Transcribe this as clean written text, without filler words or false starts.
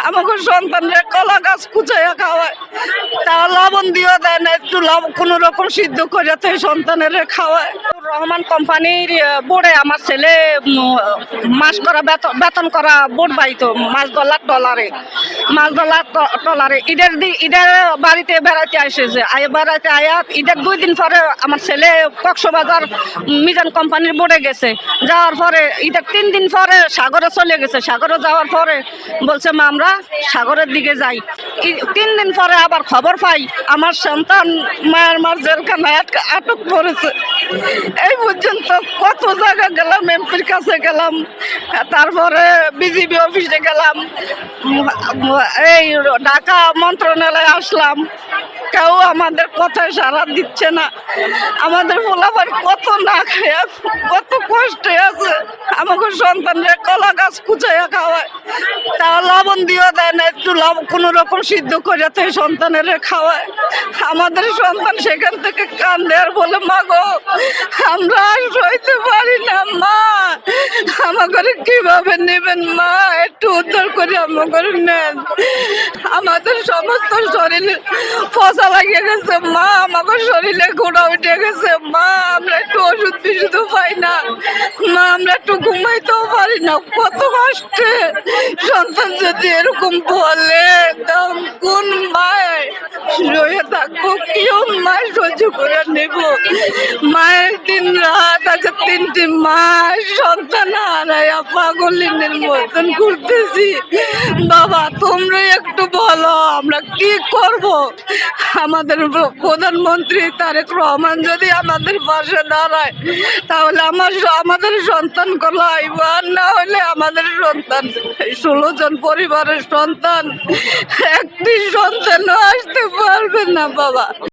আমাকে সন্তানরা কলা গাছ কুচাইয়া খাওয়ায়, তারা লবণ দিয়েও দেয় না, একটু কোনো রকম সিদ্ধ করে তো সন্তানের খাওয়ায়। রহমান কোম্পানির বোর্ডে আমার ছেলে মাস করা বেতন করা বোর্ড পাইতো $5 ঈদের বাড়িতে বেড়াতে আসেছে, বেড়াতে আয়া ঈদের 2 দিন পরে আমার ছেলে কক্সবাজার মিজান কোম্পানির বোর্ডে গেছে। যাওয়ার পরে ঈদের 3 দিন পরে সাগরে চলে গেছে। সাগরে যাওয়ার পরে বলছে মা আমরা সাগরের দিকে যাই। 3 দিন পরে আবার খবর পাই আমার সন্তান মায়ানমার জেলখানায় আটক করেছে। এই পর্যন্ত কত জায়গা গেলাম, এমপির কাছে গেলাম, তারপরে বিজিবি অফিসে গেলাম, এই ঢাকা মন্ত্রণালয়ে আসলাম, কেউ আমাদের কথায় সাড়া দিচ্ছে না। আমাদের পোলাপান কত না খায়, কত কষ্টে আছে। আমাকে সন্তানরা কলা গাছ কুচাইয়া খাওয়ায়, তারা লবণ দিয়েও দেয় না, একটু কোনো রকম সিদ্ধ করে তো সন্তানের খাওয়ায়। আমাদের সন্তান সেখান থেকে কান্দে আর বলে মা গো আমরা আর সইতে পারি না মা, আমাকে কিভাবে নেবেন মা, একটু উদ্ধার করে আমাকে নেন। আমাদের সমস্ত শরীরে ফসা লাগিয়ে গেছে মা, আমাকে শরীরে ঘোড়া উঠে গেছে মা, আমরা একটু ওষুধ বিশুদ্ধ পাই না মা, আমরা একটু ঘুমাইতেও পারি না। কত কষ্টে সন্তান যদি এরকম বলে কোন মায় রয়ে থাকবো, কেউ মায় সহ্য করে নেব। মায়ের দিন রাত আছে 3টি মাস সন্তান হারাইয়া পাগলিনের মতন ঘুরতেছি। বাবা তোমরা একটু বলো আমরা কি করব? আমাদের প্রধানমন্ত্রী তারেক রহমান যদি আমাদের পাশে দাঁড়ায় তাহলে আমাদের সন্তান গুলো আইব, আর না হলে আমাদের সন্তান 16 জন পরিবারের সন্তান একটি সন্তানও আসতে পারবে না বাবা।